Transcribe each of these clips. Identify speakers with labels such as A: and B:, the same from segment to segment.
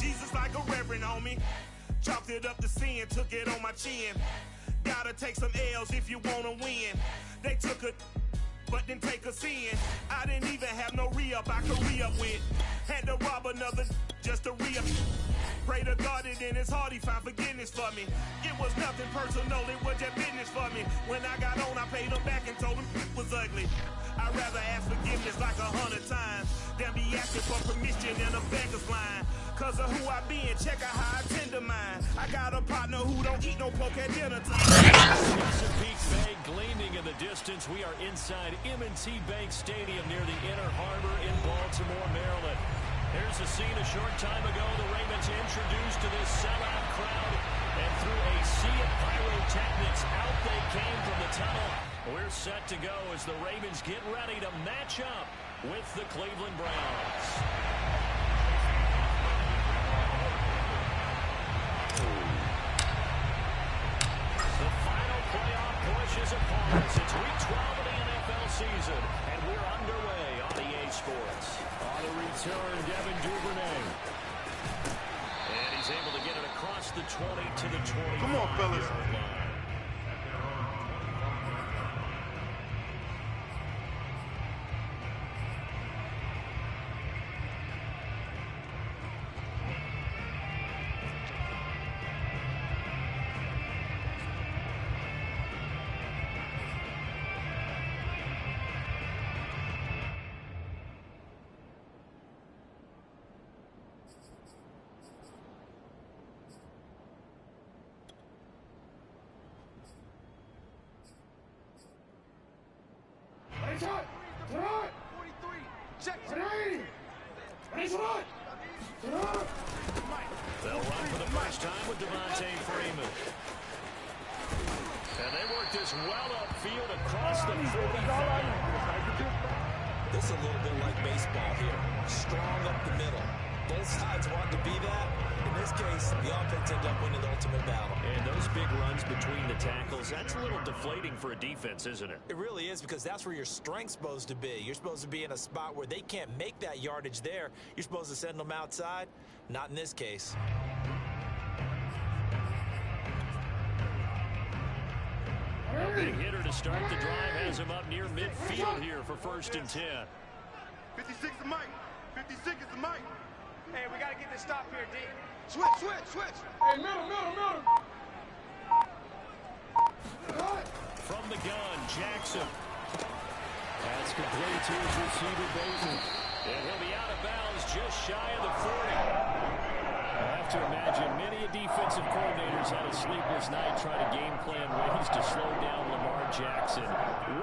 A: Jesus like a reverend, homie. Chopped it up to sin, took it on my chin. Gotta take some L's if you wanna win. They took a but didn't take us in. I didn't even have no re-up I could re-up with. Had to rob another just to re-up. Pray to God that in his heart he found forgiveness for me. It was nothing personal, it was just business for me. When I got on, I paid him back and told him it was ugly. I'd rather ask forgiveness like 100 times than be asking for permission in a beggar's line. Cause of who I be and check out how I tend to mine. I got a partner who don't eat no pork at dinner time.
B: Chesapeake Bay gleaming in the distance. We are inside M&T Bank Stadium near the Inner Harbor in Baltimore, Maryland. Here's a scene a short time ago. The Ravens introduced to this sellout crowd, and through a sea of pyrotechnics, out they came from the tunnel. We're set to go as the Ravens get ready to match up with the Cleveland Browns. The final playoff push is upon us. It's week 12 of the NFL season, and we're underway on EA Sports. On the return, Devin Duvernay. And he's able to get it across the 20 to the 20.
A: Come on, fellas.
B: They'll run for the first time with Devontae Freeman. And they work this well upfield across the 45.
C: This is a little bit like baseball here. Strong up the middle. Both sides want to be that. In this case, the offense ended up winning the ultimate battle.
B: And those big runs between the tackles, that's a little deflating for a defense, isn't it?
C: It really is, because that's where your strength's supposed to be. You're supposed to be in a spot where they can't make that yardage there. You're supposed to send them outside. Not in this case.
B: A big hitter to start the drive has him up near midfield here for 1st and 10.
A: 56 is the mic. 56 is the mic.
D: Hey, we got to get this stop here, D.
A: Switch. Hey, middle.
B: From the gun, Jackson. That's complete to his receiver, Basin. And he'll be out of bounds just shy of the 40. I have to imagine many defensive coordinators had a sleepless night trying to game plan ways to slow down Lamar Jackson.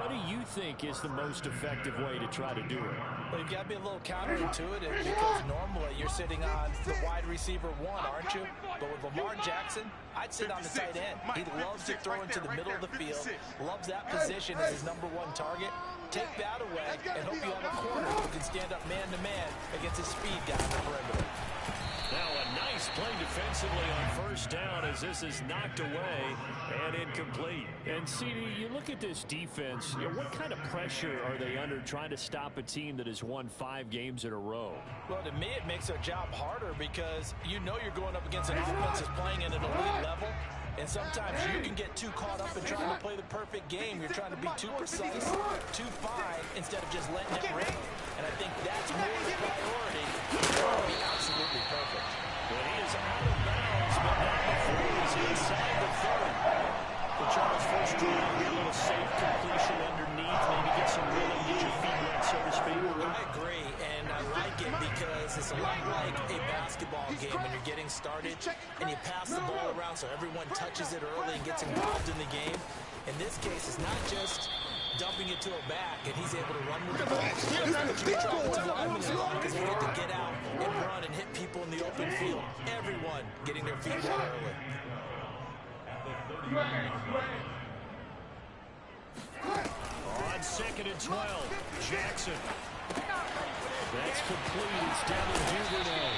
B: What do you think is the most effective way to try to do it?
C: Well, you've got to be a little counterintuitive, because normally you're sitting on the wide receiver one, aren't you? But with Lamar Jackson, I'd sit on the tight end. He loves to throw into the middle of the field, loves that position as his #1 target. Take that away and hope you have a corner who can stand up man-to-man against his speed guy on the perimeter.
B: Now a nice play defensively on 1st down as this is knocked away and incomplete. And CD, you look at this defense, what kind of pressure are they under trying to stop a team that has won 5 games in a row?
C: Well, to me, it makes their job harder, because you know you're going up against an offense that's playing at an elite level. And sometimes you can get too caught up in trying to play the perfect game. You're trying to be too precise, too fine, instead of just letting it ring. And I think that's more the priority. To be absolutely perfect.
B: Well, he is out of bounds, but not before he's inside the 30. The Charles first drive, get a little safe completion underneath, maybe get some rhythm, get your feet wet, so to speak.
C: I agree, and I like it because it's a lot like a basketball game when you're getting started and you pass the ball around so everyone touches it early and gets involved in the game. In this case, it's not just dumping it to a back and he's able to run with the ball. But you try to linemen as long as they get to get out and run and hit people in the open field. Everyone getting their feet wet early.
B: On 2nd and 12, Jackson. That's complete. It's down to Duvernay.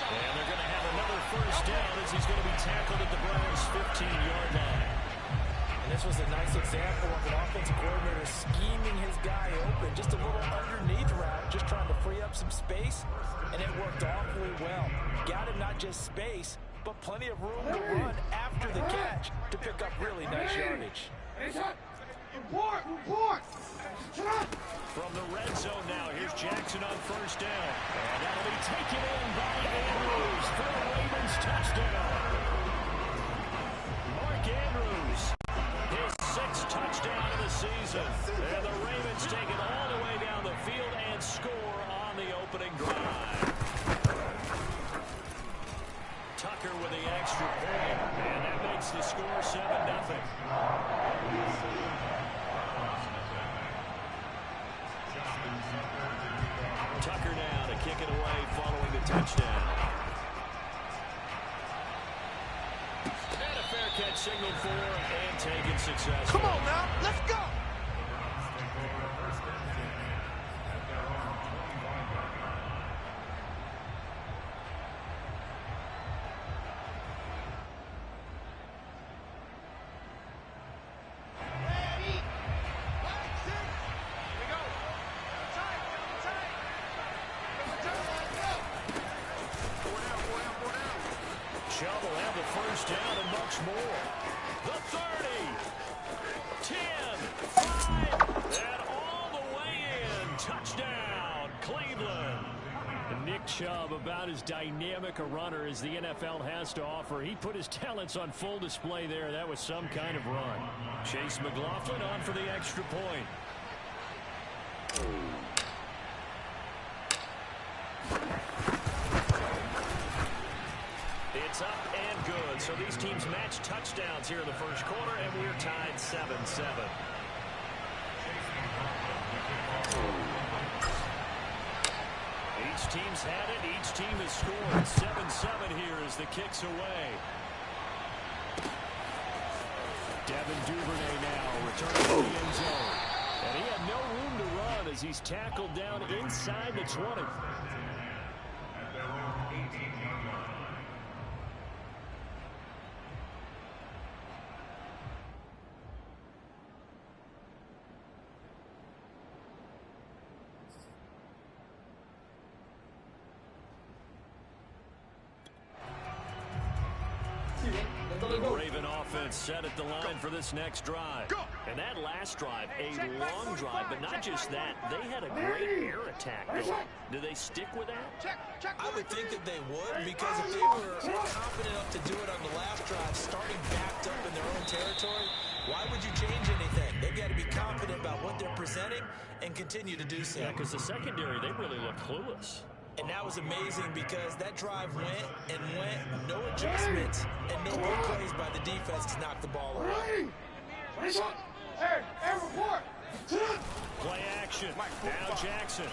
B: And they're going to have another 1st down as he's going to be tackled at the Browns' 15-yard line.
C: And this was a nice example of an offensive coordinator scheming his guy open. Just a little underneath route, just trying to free up some space. And it worked awfully really well. Got him not just space, but plenty of room to run after the catch to pick up really nice yardage.
B: From the red zone now, here's Jackson on first down. And that'll be taken in by Andrews for the Ravens touchdown. Mark Andrews, his 6th touchdown of the season. And the Ravens take it all the way down the field and score on the opening drive. Tucker with the extra point, and that makes the score 7-0. Tucker now to kick it away following the touchdown. And a fair catch signaled for and taken successfully.
A: Come on now, let's go.
B: Chubb will have the first down and much more. The 30, 10, 5, and all the way in. Touchdown, Cleveland. And Nick Chubb, about as dynamic a runner as the NFL has to offer. He put his talents on full display there. That was some kind of run. Chase McLaughlin on for the extra point. It's up and good. So these teams match touchdowns here in the first quarter, and we're tied 7-7. Each team's had it. Each team has scored. 7-7 here as the kick's away. Devin Duvernay now returning to the end zone. And he had no room to run as he's tackled down inside the 20. The Raven offense set at the line for this next drive. And that last drive, a long drive, but not just that. They had a great air attack going. Do they stick with that?
C: I would think that they would, because if they were confident enough to do it on the last drive, starting backed up in their own territory, why would you change anything? They've got to be confident about what they're presenting and continue to do so.
B: Yeah, because the secondary, they really look clueless.
C: And that was amazing because that drive went and went, no adjustments, and no good plays by the defense to knock the ball away.
A: Hey, report.
B: Play action. Now Jackson.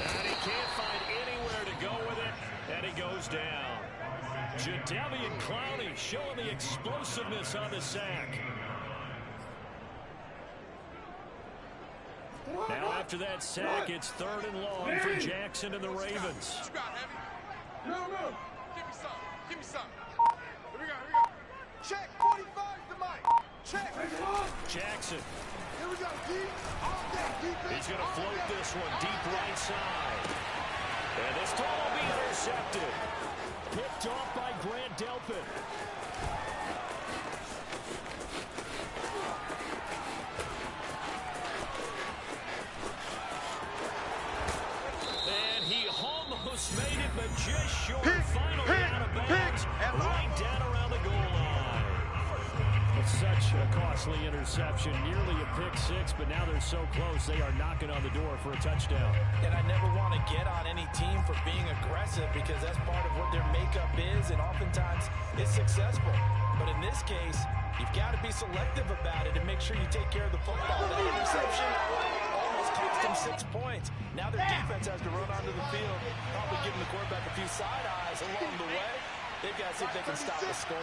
B: And he can't find anywhere to go with it, and he goes down. Jadeveon Clowney showing the explosiveness on the sack. Now after that sack, it's 3rd and long for Jackson and the Ravens.
A: No. Give me some. Here we go. Check, 45 to Mike. Check.
B: Jackson.
A: Here we go, D. All day, defense.
B: He's going to float this one deep right side. And this ball will be intercepted. Picked off by Grant Delpit. And he almost made it, but just short. Finally out of bounds. Right down around the goal line. It's such a costly interception. Nearly a pick six, but now they're so close. They are knocking on the door for a touchdown.
C: And I never want to get on any team for being aggressive, because that's part of what their makeup is, and oftentimes it's successful. But in this case, you've got to be selective about it and make sure you take care of the football. That interception almost cost them 6 points. Now their defense has to run onto the field, probably giving the quarterback a few side eyes along the way. They've got to see if they can stop the score.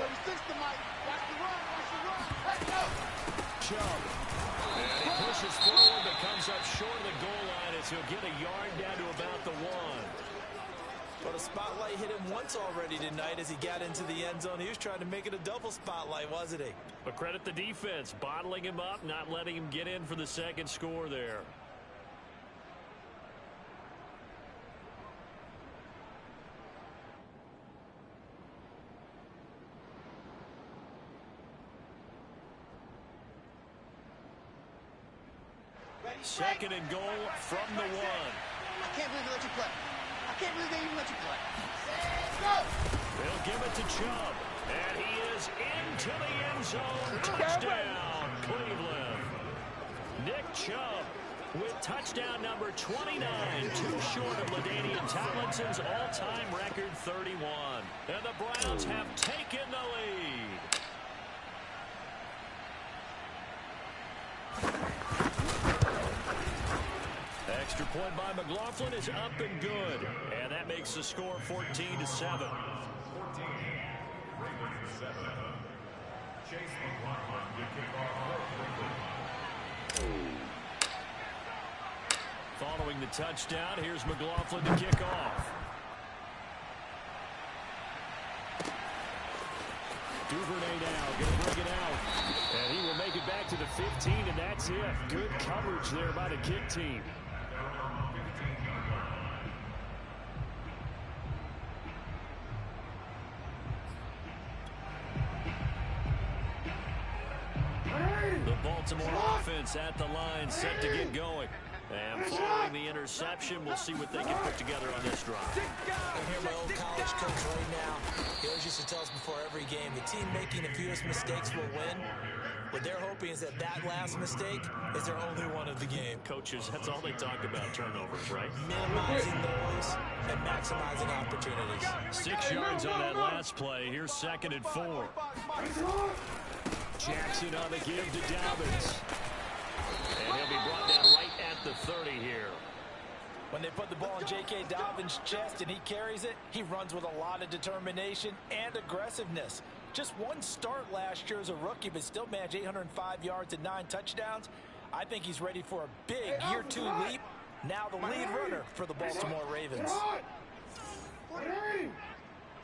B: Chubb. And he pushes forward, but comes up short of the goal line as he'll get a yard down to about the 1.
C: But a spotlight hit him once already tonight as he got into the end zone. He was trying to make it a double spotlight, wasn't he?
B: But credit the defense, bottling him up, not letting him get in for the second score there. Second and goal from the 1.
D: I can't believe they let you play. I can't believe they even let you play.
B: They'll give it to Chubb. And he is into the end zone. Touchdown, Cleveland. Nick Chubb with touchdown number 29. Too short of LaDainian Tomlinson's all-time record 31. And the Browns have taken the lead. Extra point by McLaughlin is up and good. And that makes the score 14-7. Following the touchdown, here's McLaughlin to kick off. Duvernay now going to bring it out. And he will make it back to the 15, and that's it. Good coverage there by the kick team. The Baltimore offense at the line, set to get going. And following the interception, we'll see what they can put together on this drive.
C: I hear my old college coach right now. He always used to tell us before every game, the team making the fewest mistakes will win. What they're hoping is that last mistake is their only one of the game.
B: Coaches, that's all they talk about, turnovers, right?
C: Minimizing those and maximizing opportunities.
B: 6 yards on that last play. Here's 2nd and 4. Jackson on the give to Dobbins. And he'll be brought down right at the 30 here.
C: When they put the ball in J.K. Dobbins' chest and he carries it, he runs with a lot of determination and aggressiveness. Just one start last year as a rookie, but still managed 805 yards and 9 touchdowns. I think he's ready for a big year 2 leap. Now the lead runner for the Baltimore Ravens.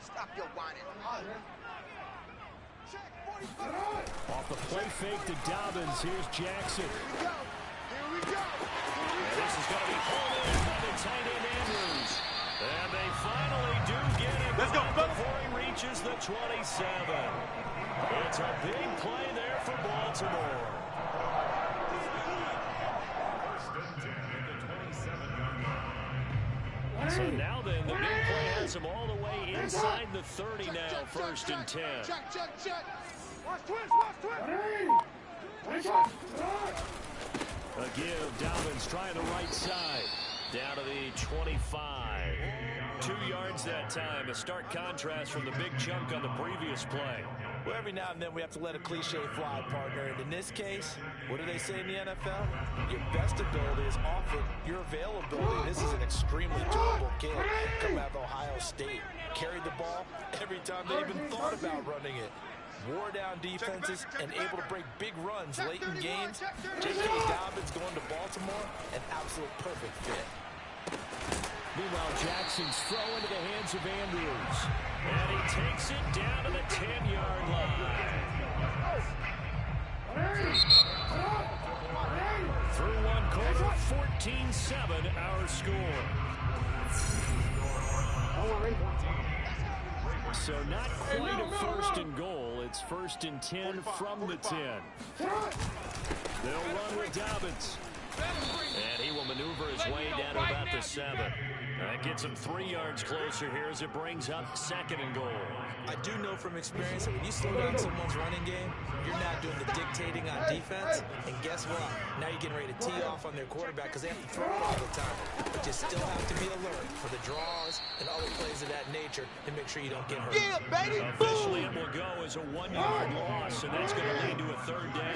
D: Stop your whining.
B: Off the play fake to Dobbins, here's Jackson.
D: Here we go.
B: And this is going to be pulled in by the tight end Andrews. And they finally do get him. Let's go before he reaches the 27. It's a big play there for Baltimore. So now then, the big play has him all the way inside the 30 now, 1st and 10.
D: Check. Watch twist.
B: A give, Dobbins trying the right side. Down to the 25. 2 yards that time. A stark contrast from the big chunk on the previous play.
C: Well, every now and then we have to let a cliche fly, partner. And in this case, what do they say in the NFL? Your best ability is often your availability. This is an extremely durable kid coming out of Ohio State. Carried the ball every time they even thought about running it. Wore down defenses and able to break big runs late in games. J.K. Dobbins going to Baltimore, an absolute perfect fit.
B: Meanwhile, Jackson's throw into the hands of Andrews. And he takes it down to the 10-yard line. Through one quarter, 14-7 our score. So not quite a 1st and goal. It's 1st and 10 from the 10. They'll run with Dobbins. And he will maneuver his way down to about the 7. That gets him 3 yards closer here as it brings up 2nd and goal.
C: I do know from experience that when you slow down someone's running game, you're not doing the dictating on defense. And guess what? Now you're getting ready to tee off on their quarterback because they have to throw it all the time. But you still have to be alert for the draws and other plays of that nature to make sure you don't get hurt.
D: Yeah, baby.
B: Officially, it will go as a 1-yard loss, and that's going to lead to a 3rd down.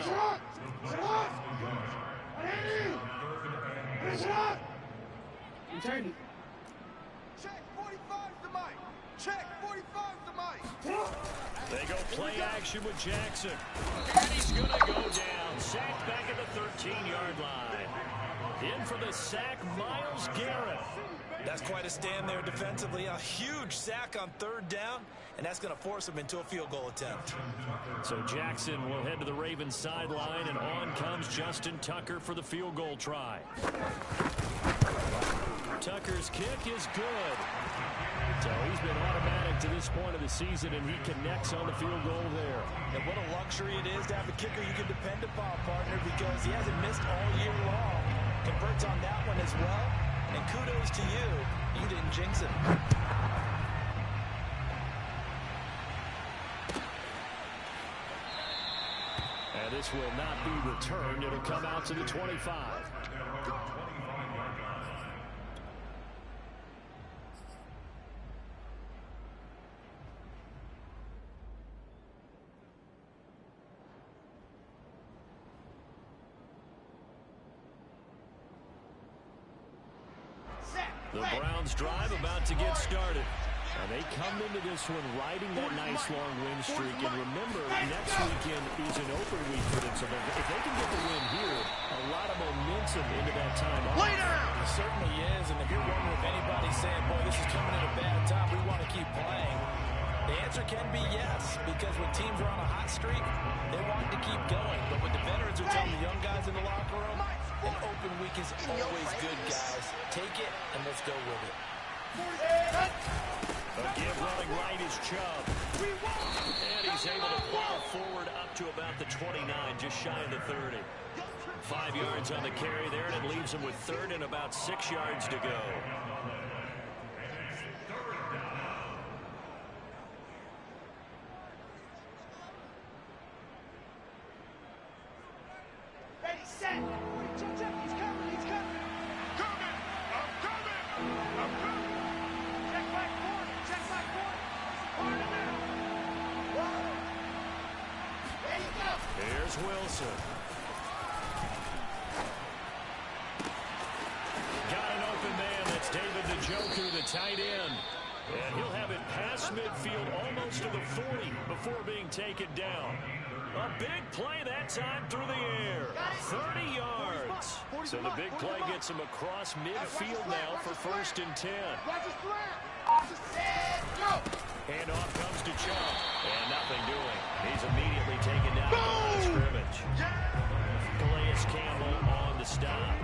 D: Check 45's the mic. Check 45's the mic.
B: They go play action with Jackson. And he's going to go down. Sacked back at the 13-yard line. In for the sack, Myles Garrett.
C: That's quite a stand there defensively. A huge sack on 3rd down, and that's going to force him into a field goal attempt.
B: So Jackson will head to the Ravens sideline, and on comes Justin Tucker for the field goal try. Tucker's kick is good. So he's been automatic to this point of the season, and he connects on the field goal there.
C: And what a luxury it is to have a kicker you can depend upon, partner, because he hasn't missed all year long. converts on that one as well. And kudos to you. You didn't jinx it.
B: And this will not be returned. It'll come out to the 25. The Browns drive about to get started. And they come into this one riding that nice long win streak. And remember, next weekend is an open week for them. So if they can get the win here, a lot of momentum into that time.
C: It certainly is. And if you're wondering if anybody's saying, boy, this is coming at a bad time, we want to keep playing, the answer can be yes. Because when teams are on a hot streak, they want to keep going. But what the veterans are telling the young guys in the locker room, an open week is always good, guys. Take it, and let's go with it.
B: A give running right is Chubb. And he's able to plow forward up to about the 29, just shy of the 30. 5 yards on the carry there, and it leaves him with third and about 6 yards to go.
D: Ready, set. He's coming. He's coming.
A: I'm coming.
D: Check back 40. Check back 40. Part of it. Whoa. Ready, go.
B: Here's Wilson. Got an open man. That's David Njoku, the tight end. And he'll have it past midfield almost to the 40 before being taken down. A big play that time through the air. 30 yards. So the big play gets him across midfield now for 1st and 10. And off comes to Chubb. And nothing doing. He's immediately taken down at the line of scrimmage. Calais Campbell on the stop.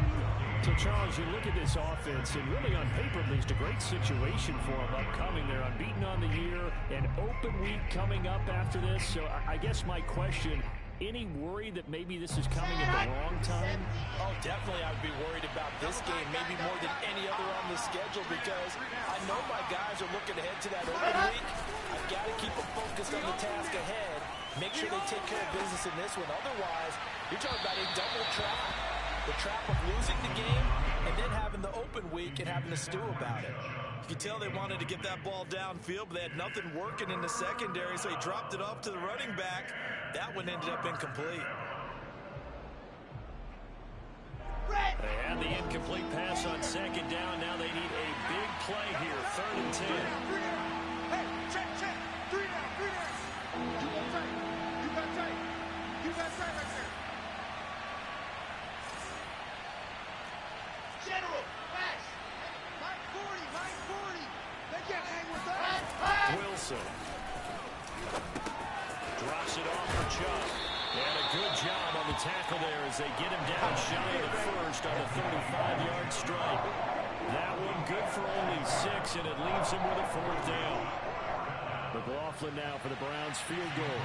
B: So, Charles, you look at this offense, and really on paper, at least, a great situation for them upcoming. They're unbeaten on the year, an open week coming up after this. So I guess my question, any worry that maybe this is coming at the wrong time?
C: Oh, definitely I would be worried about this game, maybe more than any other on the schedule, because I know my guys are looking ahead to that open week. I've got to keep them focused on the task ahead, make sure they take care of business in this one. Otherwise, you're talking about a double trap. The trap of losing the game and then having the open week and having to stew about it. You can tell they wanted to get that ball downfield, but they had nothing working in the secondary, so he dropped it off to the running back. That one ended up incomplete.
B: They had the incomplete pass on 2nd down. Now they need a big play here, 3rd and 10.
D: Hey, check. 3 down. You got tight. You got tight right there. General, pass. Line 40. They can't hang with us.
B: Wilson drops it off for Chubb. And a good job on the tackle there as they get him down shy of the 1st on a 35-yard strike. That one good for only 6, and it leaves him with a 4th down. McLaughlin now for the Browns field goal.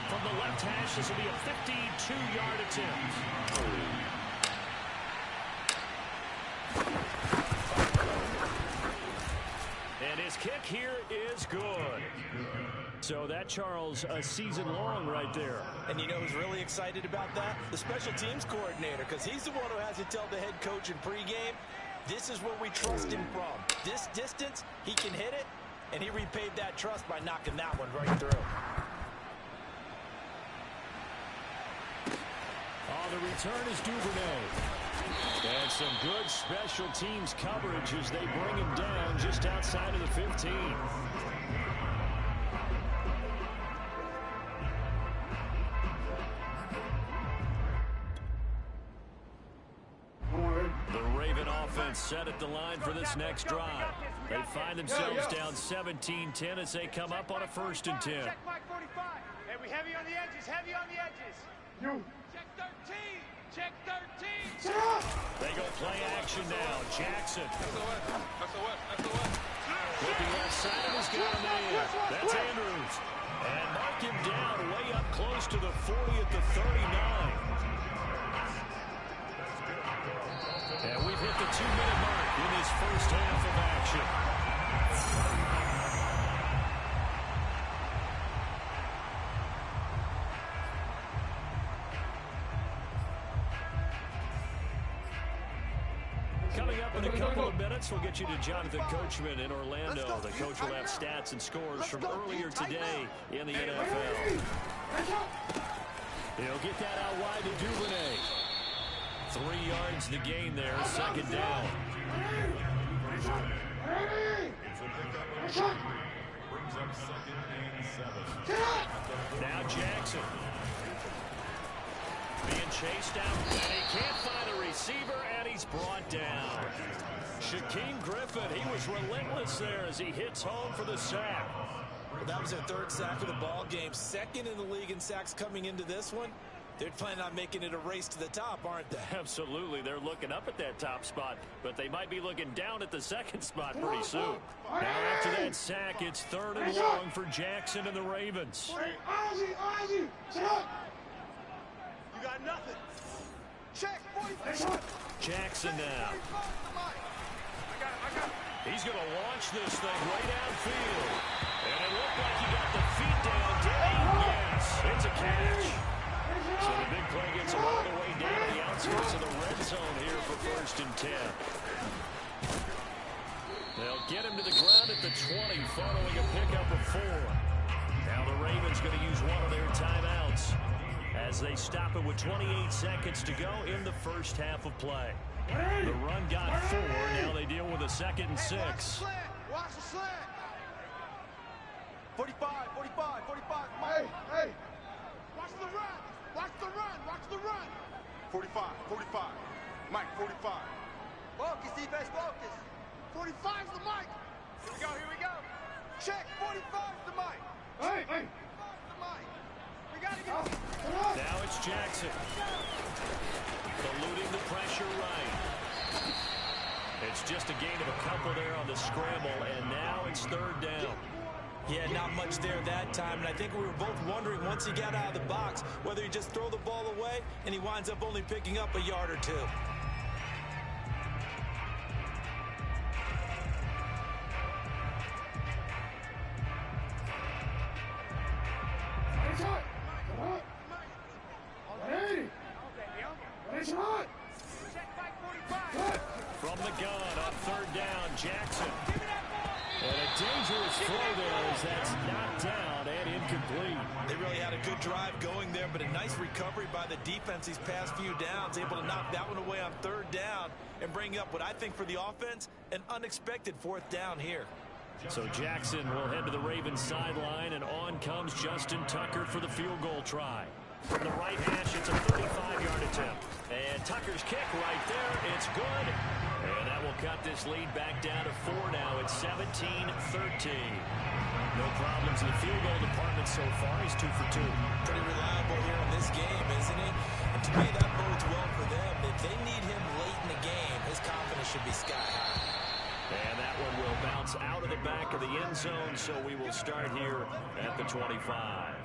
B: From the left hash, this will be a 52-yard attempt. And his kick here is good. So that, Charles, a season long right there.
C: And you know who's really excited about that? The special teams coordinator, because he's the one who has to tell the head coach in pregame, this is where we trust him from. This distance, he can hit it, and he repaid that trust by knocking that one right through.
B: Oh, the return is Duvernay. And some good special teams coverage as they bring him down just outside of the 15. The Raven offense set at the line for this next drive. They find themselves down 17-10 as they come up on a 1st and 10.
D: Check Mike 45. Hey, we heavy on the edges. Check 13. Check 13.
B: They go play action now. Jackson. Looking left side of his got a man. That's Andrews. And mark him down way up close to the 40 at the 39. And we've hit the 2-minute mark in this first half of action. Coming up in a couple of minutes, we'll get you to Jonathan Coachman in Orlando. The coach will have stats and scores from earlier today in the NFL. He'll get that out wide to Duvernay. 3 yards the gain there, second down. Now Jackson. Being chased out, and he can't find a receiver, and he's brought down. Shaquem Griffin, he was relentless there as he hits home for the sack.
C: Well, that was their 3rd sack of the ball game. 2nd in the league in sacks coming into this one. They're planning on making it a race to the top, aren't they?
B: Absolutely. They're looking up at that top spot, but they might be looking down at the 2nd spot pretty soon. Now after that sack, it's 3rd and long for Jackson and the Ravens.
D: Ozzie, sit up. You got nothing. Check, 45.
B: Jackson now.
D: I got it.
B: He's going to launch this thing right outfield. And it looked like he got the feet down. Did he? Yes, it's a catch. So the big play gets him all the way down to the outskirts of the red zone here for 1st and 10. They'll get him to the ground at the 20 following a pickup of 4. Now the Ravens going to use one of their timeouts as they stop it with 28 seconds to go in the first half of play. The run got 4. Now they deal with a 2nd and 6.
D: Watch the slant. 45. Hey. Watch the run. Watch the run. 45. Mike, 45. Focus, defense, focus. 45's the Mike. Here we go. Check, 45's the Mike. Hey. 45's the Mike. We got to get.
B: Now it's Jackson. Eluding the pressure right. It's just a gain of a couple there on the scramble, and now it's 3rd down.
C: Yeah, not much there that time, and I think we were both wondering once he got out of the box whether he just throw the ball away, and he winds up only picking up a yard or 2.
B: From the gun on 3rd down, Jackson. And a dangerous throw there as that's knocked down and incomplete.
C: They really had a good drive going there, but a nice recovery by the defense these past few downs, able to knock that one away on 3rd down and bring up what I think for the offense, an unexpected 4th down here.
B: So Jackson will head to the Ravens sideline, and on comes Justin Tucker for the field goal try. From the right hash, it's a 35-yard attempt. And Tucker's kick right there, it's good. And that will cut this lead back down to 4 now. It's 17-13. No problems in the field goal department so far. He's 2 for 2.
C: Pretty reliable here in this game, isn't he? And to me, that bodes well for them. If they need him late in the game, his confidence should be sky high.
B: And that one will bounce out of the back of the end zone, so we will start here at the 25.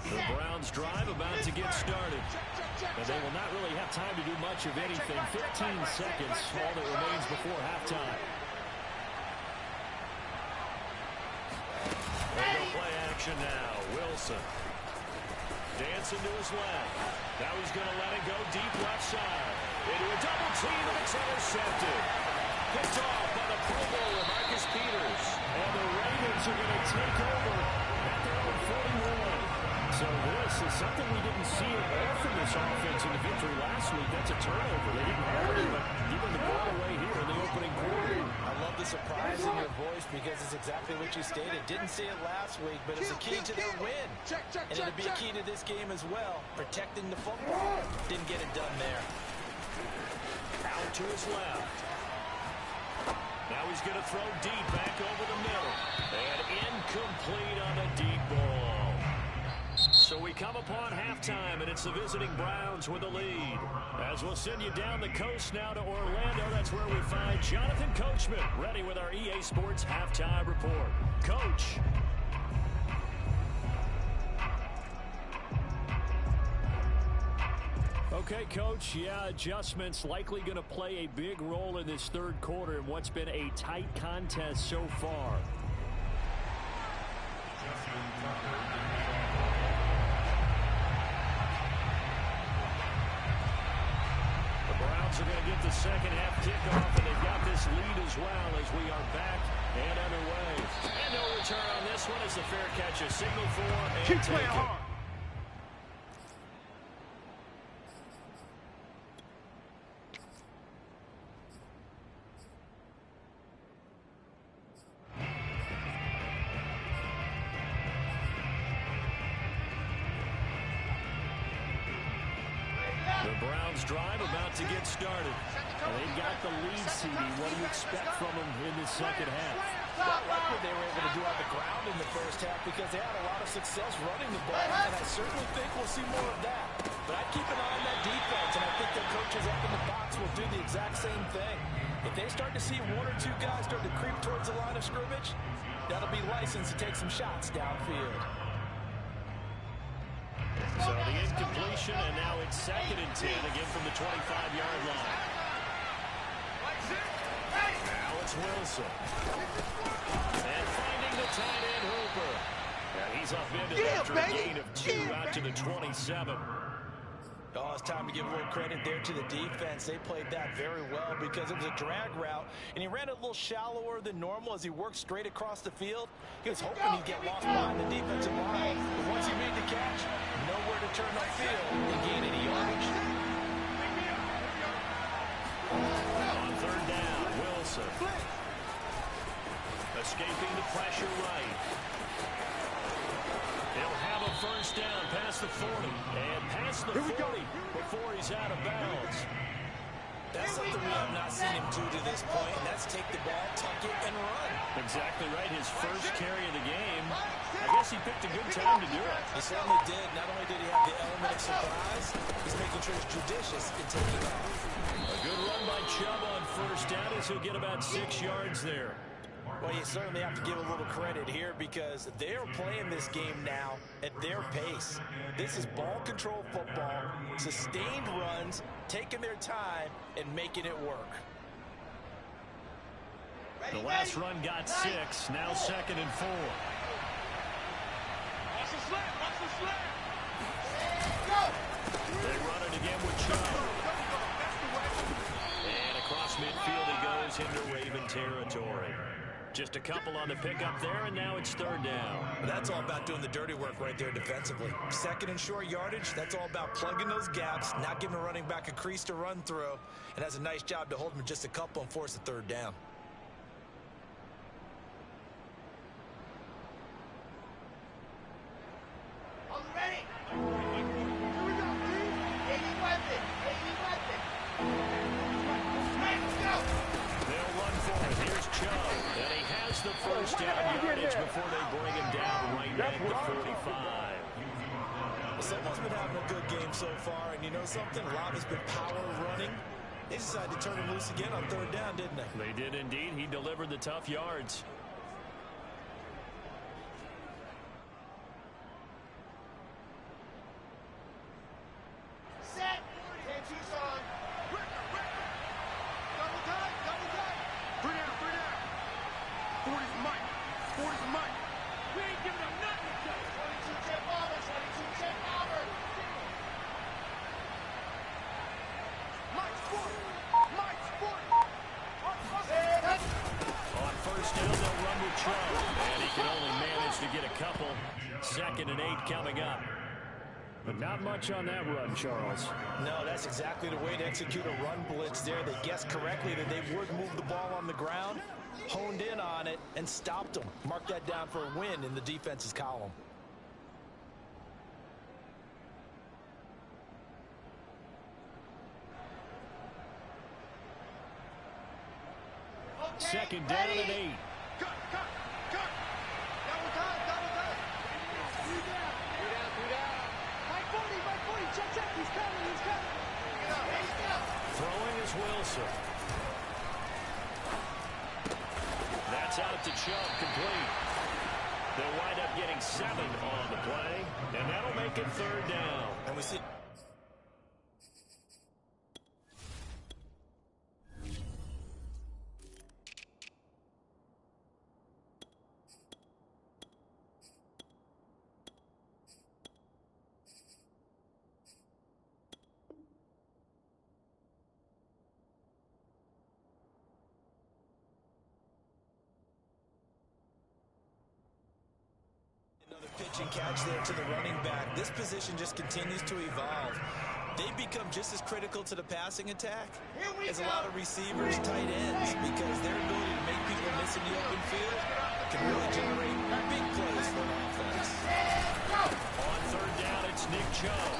B: The Browns drive about to get started. And they will not really have time to do much of anything. 15 seconds, all that remains before halftime. They'll go play action now. Wilson. Dancing to his left. Now he's going to let it go deep left side. Into a double team, and it's intercepted. Picked off by the Pro Bowler, Marcus Peters. And the Ravens are going to take over at their own 41. So this is something we didn't see at all from this offense in the victory last week. That's a turnover. They didn't have it, but giving the ball away here in the opening quarter.
C: I love the surprise in your voice because it's exactly what you stated. Didn't see it last week, but it's a key to their win. And it'll be a key to this game as well, protecting the football. Didn't get it done there.
B: Out to his left. Now he's going to throw deep back over the middle. And incomplete on a deep ball. So we come upon halftime, and it's the visiting Browns with the lead. As we'll send you down the coast now to Orlando, that's where we find Jonathan Coachman, ready with our EA Sports Halftime Report. Coach. Okay, Coach, yeah, adjustments likely going to play a big role in this third quarter in what's been a tight contest so far. The Browns are going to get the second half kickoff, and they've got this lead as well as we are back and underway. And no return on this one as the fair catch is signaled for and
D: keep
B: taken.
D: playing hard.
B: The Browns drive about to get started. They've got the lead, CD. What do you expect from them in the second half?
C: Well, I like what they were able to do on the ground in the first half because they had a lot of success running the ball, and I certainly think we'll see more of that. But I'd keep an eye on that defense, and I think the coaches up in the box will do the exact same thing. If they start to see one or two guys start to creep towards the line of scrimmage, that'll be licensed to take some shots downfield.
B: So the incompletion, and now it's 2nd and 10, again from the 25-yard line. Now it's Wilson. And finding the tight end, Hooper. And he's upended after a gain of 2 out to the 27.
C: Oh, it's time to give a little credit there to the defense. They played that very well because it was a drag route, and he ran a little shallower than normal as he worked straight across the field. He was hoping he'd get lost behind the defensive line, but once he made the catch, nowhere to turn upfield and gain any yardage.
B: On 3rd down, Wilson. Escaping the pressure right. They'll have a 1st down past the 40 and past the 40 before he's out of bounds.
C: That's something we have not seen him do to this point, and that's take the ball, tuck it, and run.
B: Exactly right. His first carry of the game. I guess he picked a good time to do it.
C: He certainly did. Not only did he have the element of surprise, he's making sure he's judicious in taking off.
B: A good run by Chubb on 1st down as he'll get about 6 yards there.
C: Well, you certainly have to give a little credit here because they're playing this game now at their pace. This is ball control football, sustained runs, taking their time, and making it work.
B: The last run got 6, now 2nd and 4.
D: Watch the slant, watch the slant.
B: They run it again with Chubb. And across midfield he goes into Raven territory. Just a couple on the pickup there, and now it's 3rd down.
C: That's all about doing the dirty work right there defensively. 2nd and short yardage, that's all about plugging those gaps, not giving a running back a crease to run through, and has a nice job to hold him just a couple and force the 3rd down.
E: Are you ready? Here we go, dude. 80 weapon. 80 weapon. Let's go.
B: They'll run for it. Here's Chubb. And he has the 1st down yardage before they bring him down right at the 45.
C: Well, someone's been having a good game so far, and you know something? A lot has been power running. They decided to turn him loose again on 3rd down, didn't they?
B: They did indeed. He delivered the tough yards.
E: Set. 10 Tucson.
D: Double tight, double tight. 3 down, 3 down. 40's Mike. 40's Mike. We ain't giving him nothing to do.
E: 22 check bomber. 22 check bomber.
D: Mike's 40. Mike's 40.
B: On 1st down, they'll run with Chubb. And he can only manage to get a couple. 2nd and 8 coming up. But not much on that run, Charles.
C: No, that's exactly the way to execute a run blitz there. They guessed correctly that they would move the ball on the ground, honed in on it, and stopped them. Mark that down for a win in the defense's column.
E: Okay,
B: 2nd down and 8.
D: Cut, cut, cut. Double tight, double tight. 3 down. 3 down, 3 down.
B: goes Wilson. That's out to Chubb, complete. They'll wind up getting 7 on the play, and that'll make it 3rd down.
C: And we see... Another pitch and catch there to the running back. This position just continues to evolve. They become just as critical to the passing attack as a lot of receivers, tight ends, because their ability to make people miss in the open field can really generate big plays for an offense.
B: On 3rd down, it's Nick Chubb.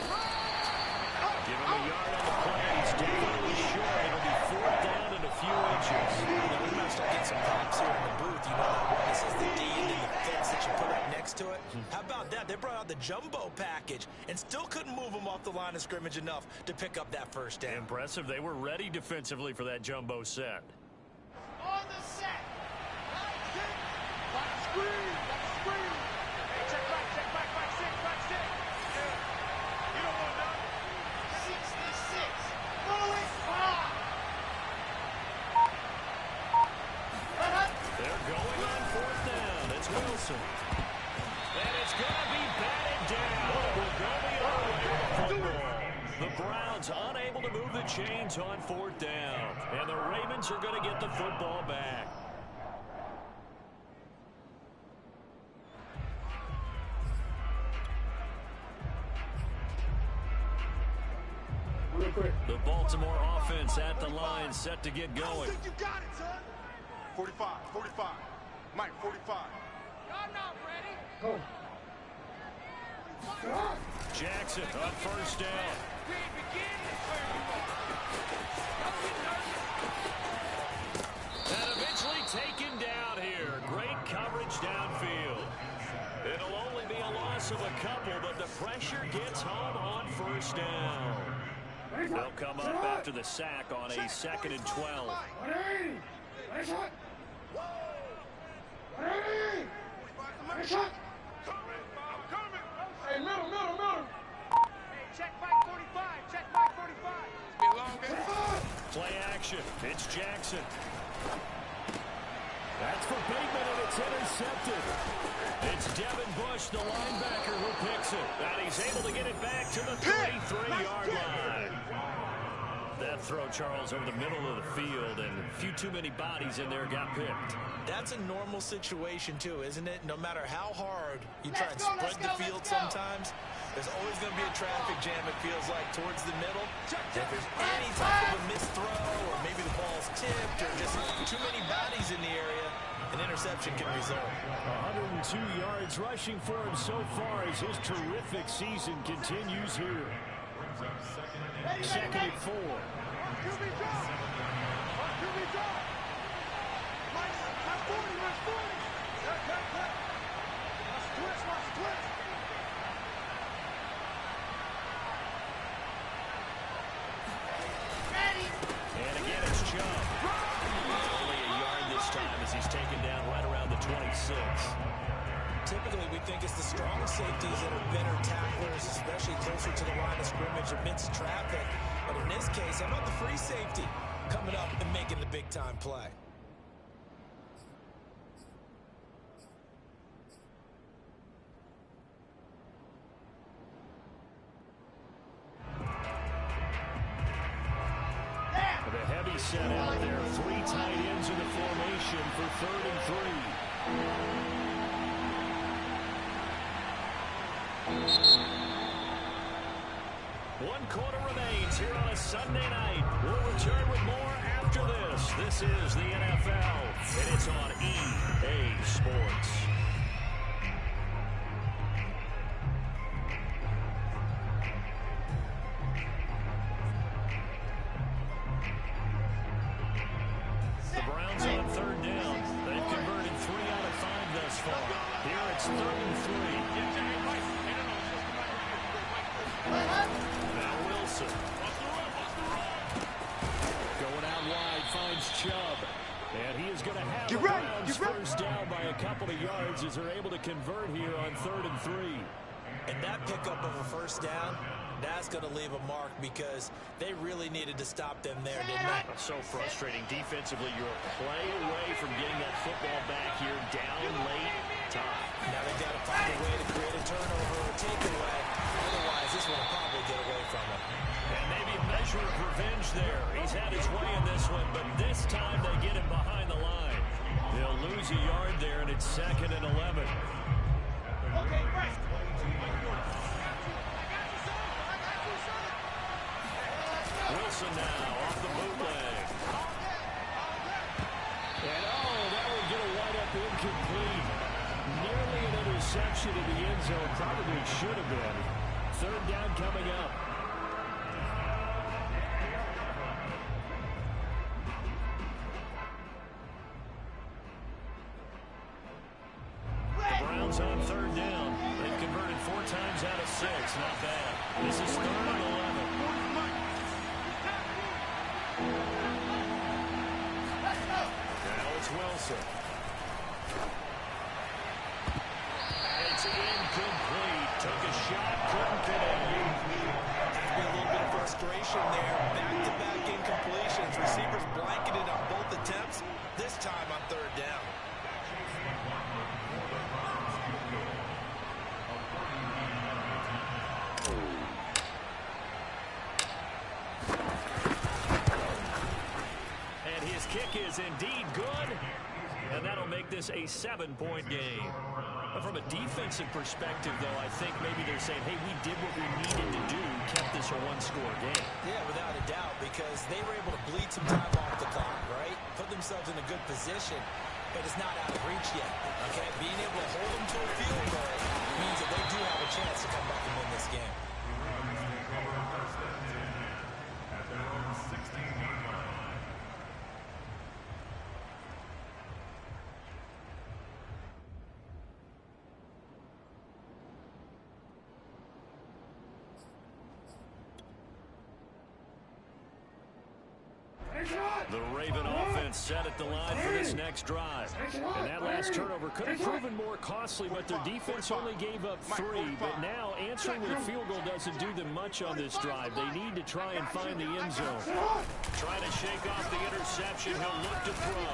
B: Give him a yard on the play. He's definitely short. It'll be 4th down and a few inches.
C: You know, we might start getting some props here in the booth. You know that one that says the D and then the fence that you put up next to it? How about that? They brought out the jumbo package and still couldn't move them off the line of scrimmage enough to pick up that 1st down.
B: Impressive. They were ready defensively for that jumbo set.
E: On the set. Back screen. Hey, check back, 6. Yeah. You don't want none. 66. Going hard.
B: They're going on 4th down. It's Wilson. And it's going to be batted down. It will go the other way of football. The Browns unable to move the chains on 4th down. And the Ravens are going to get the football back. The Baltimore offense at the line, set to get going.
D: You got it, son. 45. Mike, 45.
E: Y'all not ready.
D: Go.
B: Jackson on 1st down.
E: We ain't beginning where you are.
B: And eventually taken down here. Great coverage downfield. It'll only be a loss of a couple, but the pressure gets home on 1st down. They'll come up after the sack on a 2nd and 12.
D: Hey, middle.
E: Hey, check back 45. Be longer.
B: Play action. It's Jackson. That's for Bateman, and it's intercepted. It's Devin Bush, the linebacker, who picks it. And he's able to get it back to the 33-yard line. That throw, Charles, over the middle of the field, and a few too many bodies in there got picked.
C: That's a normal situation, too, isn't it? No matter how hard you try and spread the field sometimes, there's always going to be a traffic jam, it feels like, towards the middle. If there's any type of a missed throw, or maybe the ball's tipped, or just too many bodies in the area, an interception can result.
B: 102 yards rushing for him so far as his terrific season continues here. 2nd and 4.
E: Here we go. Watch 40. Watch twist. Ready.
B: And again, it's Chubb. Only a yard this time as he's taken down right around the 26.
C: Typically, we think it's the strong safeties that are better tacklers, especially closer to the line of scrimmage amidst traffic. But in this case, how about the free safety coming up and making the big-time play?
B: The heavy set out there. 3 tight ends in the formation for 3rd and 3. One quarter remains here on a Sunday night. We'll return with more after this. This is the NFL, and it's on EA Sports. The Browns on 3rd down. They've converted 3 out of 5 thus far. Here it's 3rd and 3. Now Wilson wide, finds Chubb. And he is going to have the Browns first down by a couple of yards as they're able to convert here on 3rd and 3.
C: And that pickup of a first down, that's going to leave a mark because they really needed to stop them there, didn't they?
B: So frustrating defensively. You're a play away from getting that football back here, down late, tough.
C: Now they've got to find a way to create a turnover or take it away. Otherwise, this one will probably get away from them.
B: And maybe a measure of revenge there. He's had his way in this one, but this time they get him behind the line. He'll lose a yard there, and it's 2nd and 11.
E: Okay, right.
B: Wilson now off the bootleg. And that will get a wide up incomplete. Nearly an interception in the end zone. Probably should have been. 3rd down coming up. The Browns on 3rd down. They've converted 4 times out of 6. Not bad. This is 3rd and 11. Wilson. It's incomplete. Took a shot, couldn't connect.
C: Maybe a little bit of frustration there. Back-to-back incompletions. Receivers blanketed on both attempts. This time on 3rd down.
B: And his kick is indeed good. And that'll make this a 7-point game. But from a defensive perspective, though, I think maybe they're saying, hey, we did what we needed to do, kept this a 1-score game.
C: Yeah, without a doubt, because they were able to bleed some time off the clock, right? Put themselves in a good position, but it's not out of reach yet, okay? Being able to hold them to a field goal means that they do have a chance to come back and win this game.
B: The Raven offense set at the line for this next drive. And that last turnover could have proven more costly, but their defense only gave up 3. But now answering with a field goal doesn't do them much on this drive. They need to try and find the end zone. Trying to shake off the interception. He'll look to throw.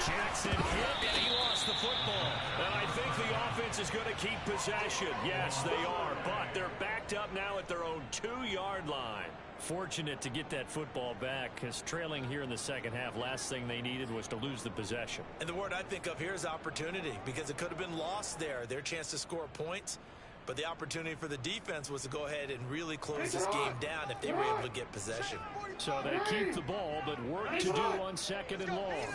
B: Jackson hit, and he lost the football. And I think the offense is going to keep possession. Yes, they are, but they're backed up now at their own 2-yard line. Fortunate to get that football back, because trailing here in the second half, last thing they needed was to lose the possession.
C: And the word I think of here is opportunity, because it could have been lost there. Their chance to score points, but the opportunity for the defense was to go ahead and really close this game down if they were able to get possession.
B: So they keep the ball, but work to do on 2nd and long.
D: Hey,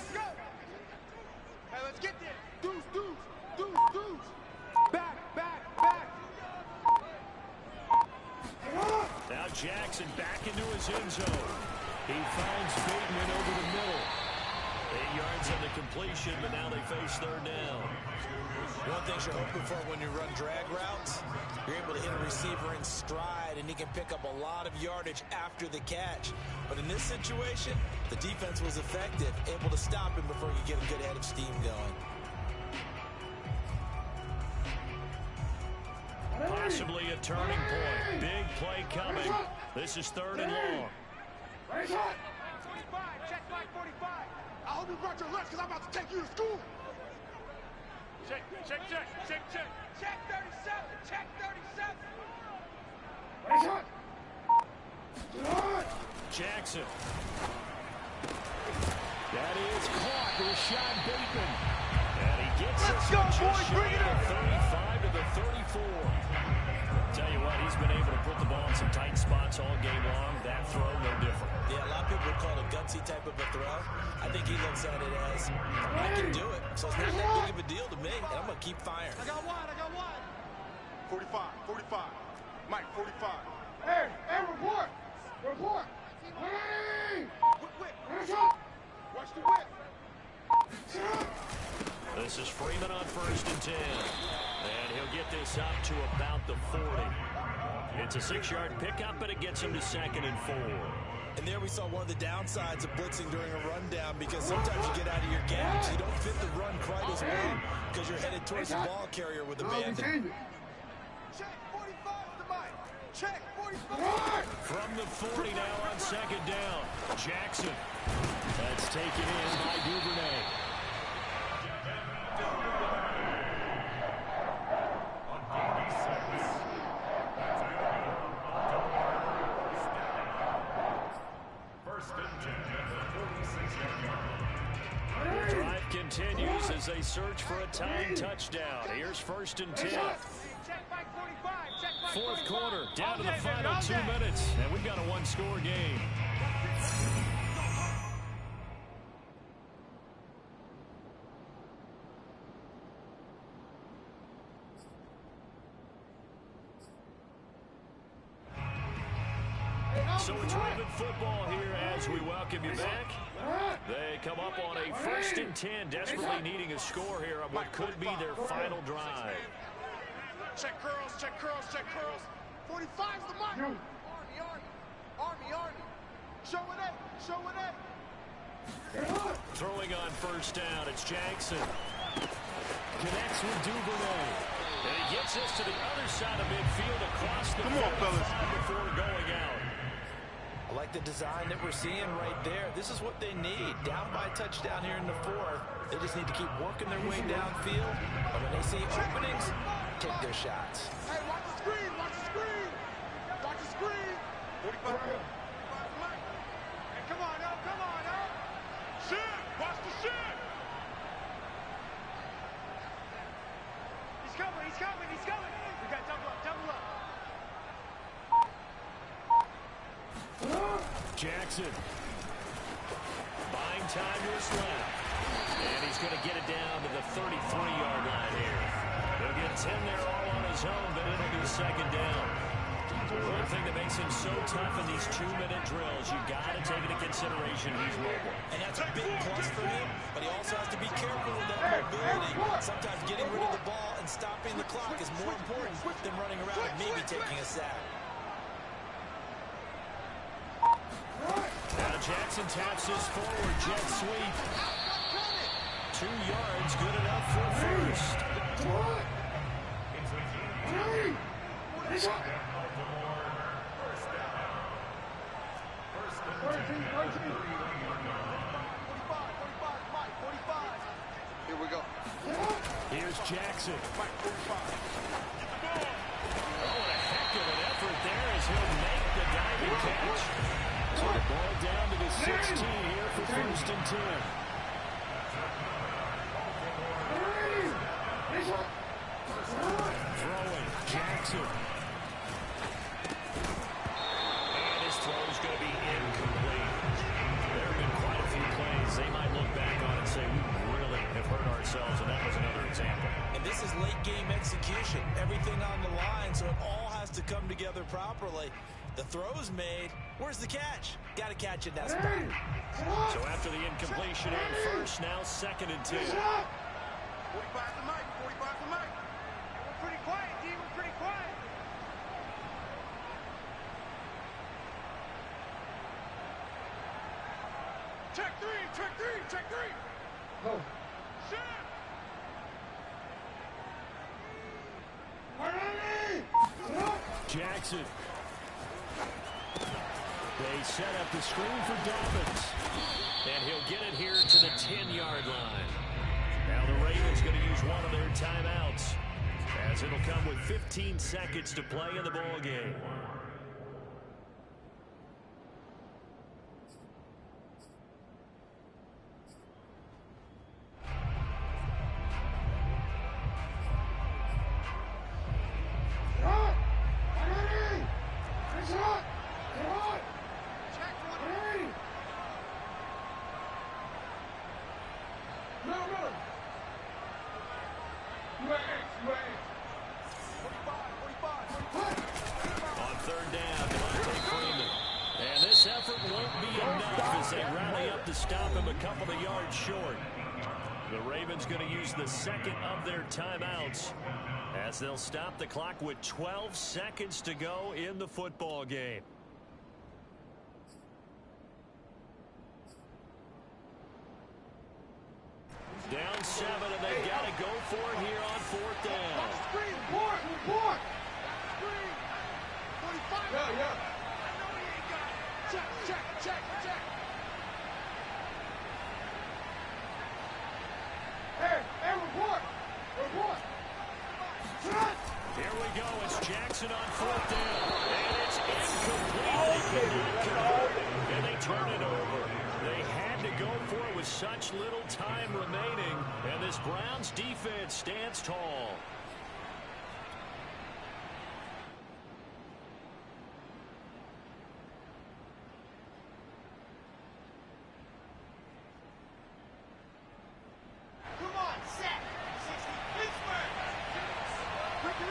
D: let's get there. Deuce. Back.
B: Now Jackson back into his end zone. He finds Bateman over the middle. 8 yards on the completion, but now they face 3rd down.
C: One thing you're hoping for when you run drag routes, you're able to hit a receiver in stride, and he can pick up a lot of yardage after the catch. But in this situation, the defense was effective, able to stop him before you get a good head of steam going.
B: Possibly a turning point. Big play coming. This is 3rd and long.
D: 45, check flag 45. I hope you brought your lunch because I'm about to take you to school. Check. Check 37. Check 37.
B: Jackson. That is caught. Rashad Bateman. And he gets
D: Let's
B: us
D: go,
B: just
D: boys.
B: shy
D: Bring it
B: of
D: in.
B: 35 to the 34. Tell you what, he's been able to put the ball in some tight spots all game long. That throw, no different.
C: Yeah, a lot of people would call it a gutsy type of a throw. I think he looks at it as, I can do it. So it's not that big of a deal to me, and I'm going to keep firing.
D: I got one. 45. Mike, 45. Hey, report. Whip. Watch the whip.
B: This is Freeman on 1st and 10. And he'll get this up to about the 40. It's a 6-yard pickup, but it gets him to 2nd and 4.
C: And there we saw one of the downsides of blitzing during a rundown, because sometimes you get out of your gaps. You don't fit the run quite as well because you're headed towards the ball carrier with abandon.
D: Check 45 to the mic. Check 45.
B: From the 40 now on second down. Jackson. That's taken in by Duvernay. Drive continues as they search for a timed touchdown. Here's 1st and 10. Fourth quarter, down to the final 2 minutes, and we've got a one-score game. So it's Raven football here as we welcome you back. They come up on a 1st and 10, desperately needing a score here on what could be their final drive.
D: Check curls, check curls, check curls. 45's the mic. Army. Show it eight, show it eight.
B: Throwing on 1st down, it's Jackson. Connects with Duvernay. And he gets us to the other side of midfield across the 45 before going out.
C: I like the design that we're seeing right there. This is what they need. Down by a touchdown here in the 4th. They just need to keep working their way downfield. And when they see openings, take their shots.
D: Hey, watch the screen, watch the screen. Watch the screen. 45. Hey, come on, up. Shit, watch the shit. He's coming. We got double up.
B: Jackson. Buying time to his left. And he's going to get it down to the 33-yard line here. He'll get 10 there all on his own, but it'll be 2nd down. One thing that makes him so tough in these 2-minute drills, you got to take into consideration he's mobile.
C: And that's a big plus for him, but he also has to be careful with that mobility. Sometimes getting rid of the ball and stopping the clock is more important than running around and maybe taking a sack.
B: Now Jackson taps his forward jet sweep. 2 yards, good enough for 1st.
D: Here we go.
B: Here's Jackson. Oh, what a heck of an effort there as he'll make the diving catch. So the ball down to the 16 here for 1st and 10. Throwing, Jackson. And his throw's going to be incomplete. There have been quite a few plays they might look back on and say, we really have hurt ourselves, and that was another example.
C: And this is late game execution. Everything on the line, so it all has to come together properly. The throw's made. Where's the catch? Got to catch it in that spot.
B: So after the incompletion on 1st, now 2nd and 2.
D: 45 the mic. We're pretty quiet, D. We're pretty quiet. Check three. Oh. Shit.
B: Jackson. They set up the screen for Dobbins. And he'll get it here to the 10-yard line. Now the Ravens going to use one of their timeouts, as it'll come with 15 seconds to play in the ball game. The Ravens going to use the 2nd of their timeouts as they'll stop the clock with 12 seconds to go in the football game. Down 7, and they've got to go for it here on 4th down.
D: Screen, report. Screen. 45. Yeah. I know he ain't got it. Check. Hey, report.
B: Here we go. It's Jackson on 4th down. And it's incomplete. They could not convert it, and they turn it over. They had to go for it with such little time remaining, and this Browns defense stands tall.
E: Come on, set. 60, Pittsburgh. Ricky.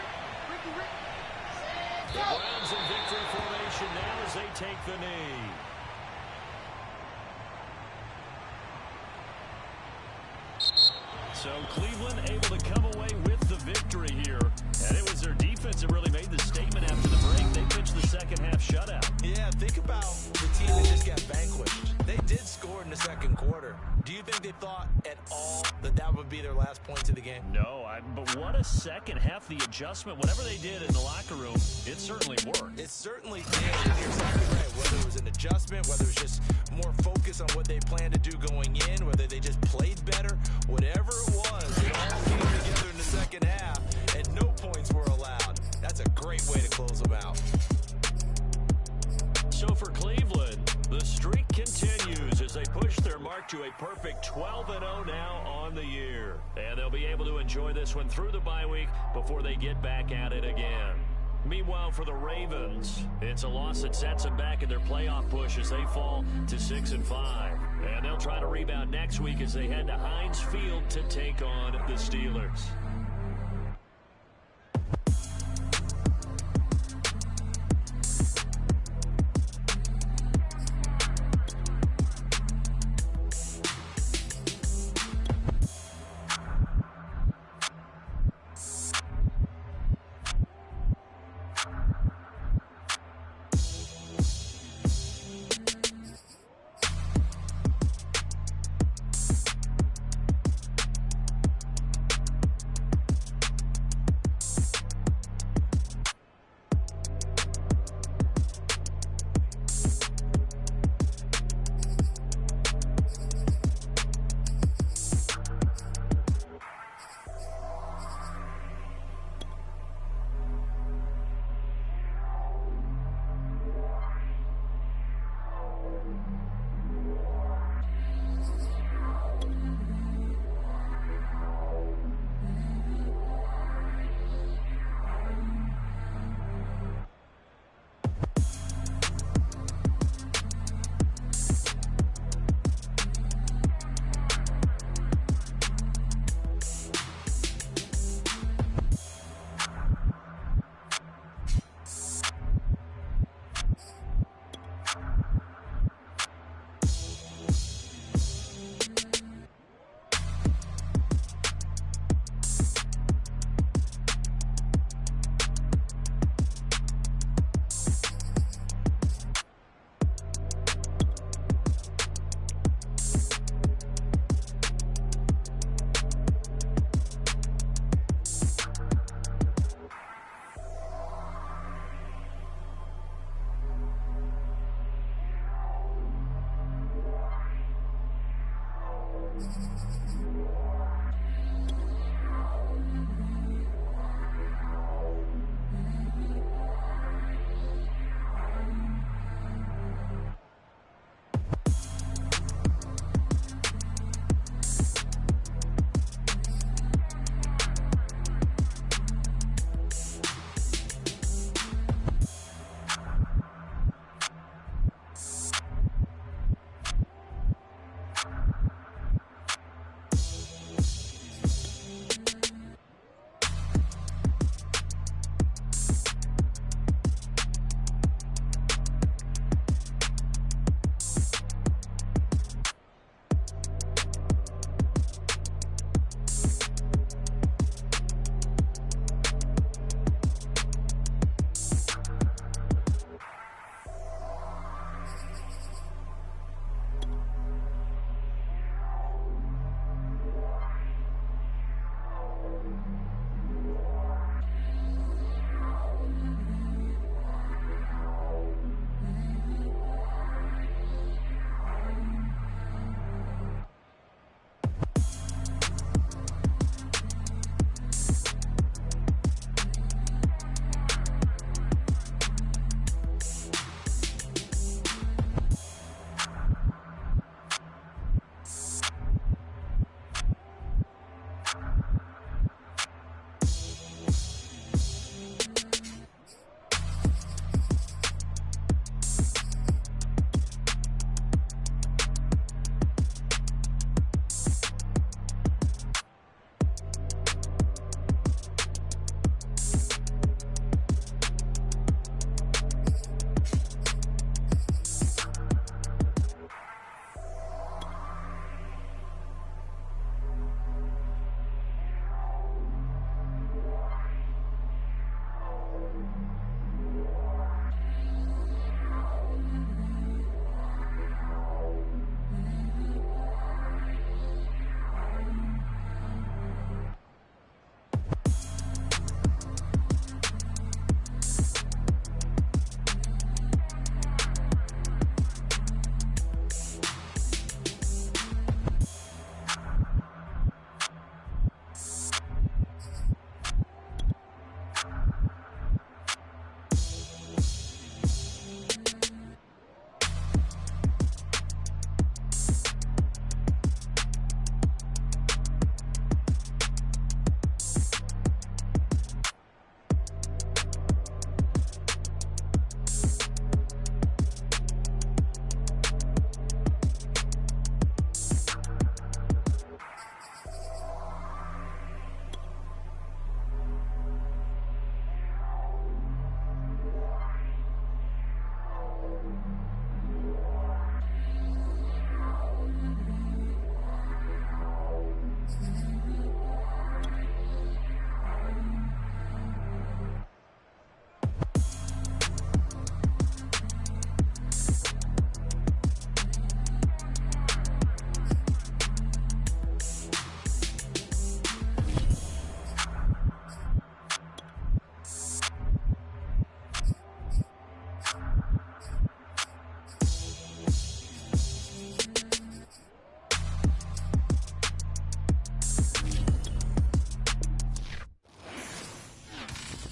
B: The Browns in victory formation now as they take the knee. So Cleveland able to come away with the victory here. And it was their defense that really made the statement after the break. They pitched the second half shutout.
C: Yeah, think about the team that just got vanquished. They did score in the second quarter. Do you think they thought at all that would be their last points of the game?
B: No, but what a second half. The adjustment, whatever they did in the locker room, it certainly worked.
C: It certainly did. You're exactly right. Whether it was an adjustment, whether it was just more focus on what they planned to do going in, whether they just played better, whatever it was, it all came together in the second half, and no points were allowed. That's a great way to close them out.
B: So for Cleveland, the streak continues as they push their mark to a perfect 12-0 now on the year. And they'll be able to enjoy this one through the bye week before they get back at it again. Meanwhile, for the Ravens, it's a loss that sets them back in their playoff push as they fall to 6-5. And they'll try to rebound next week as they head to Heinz Field to take on the Steelers.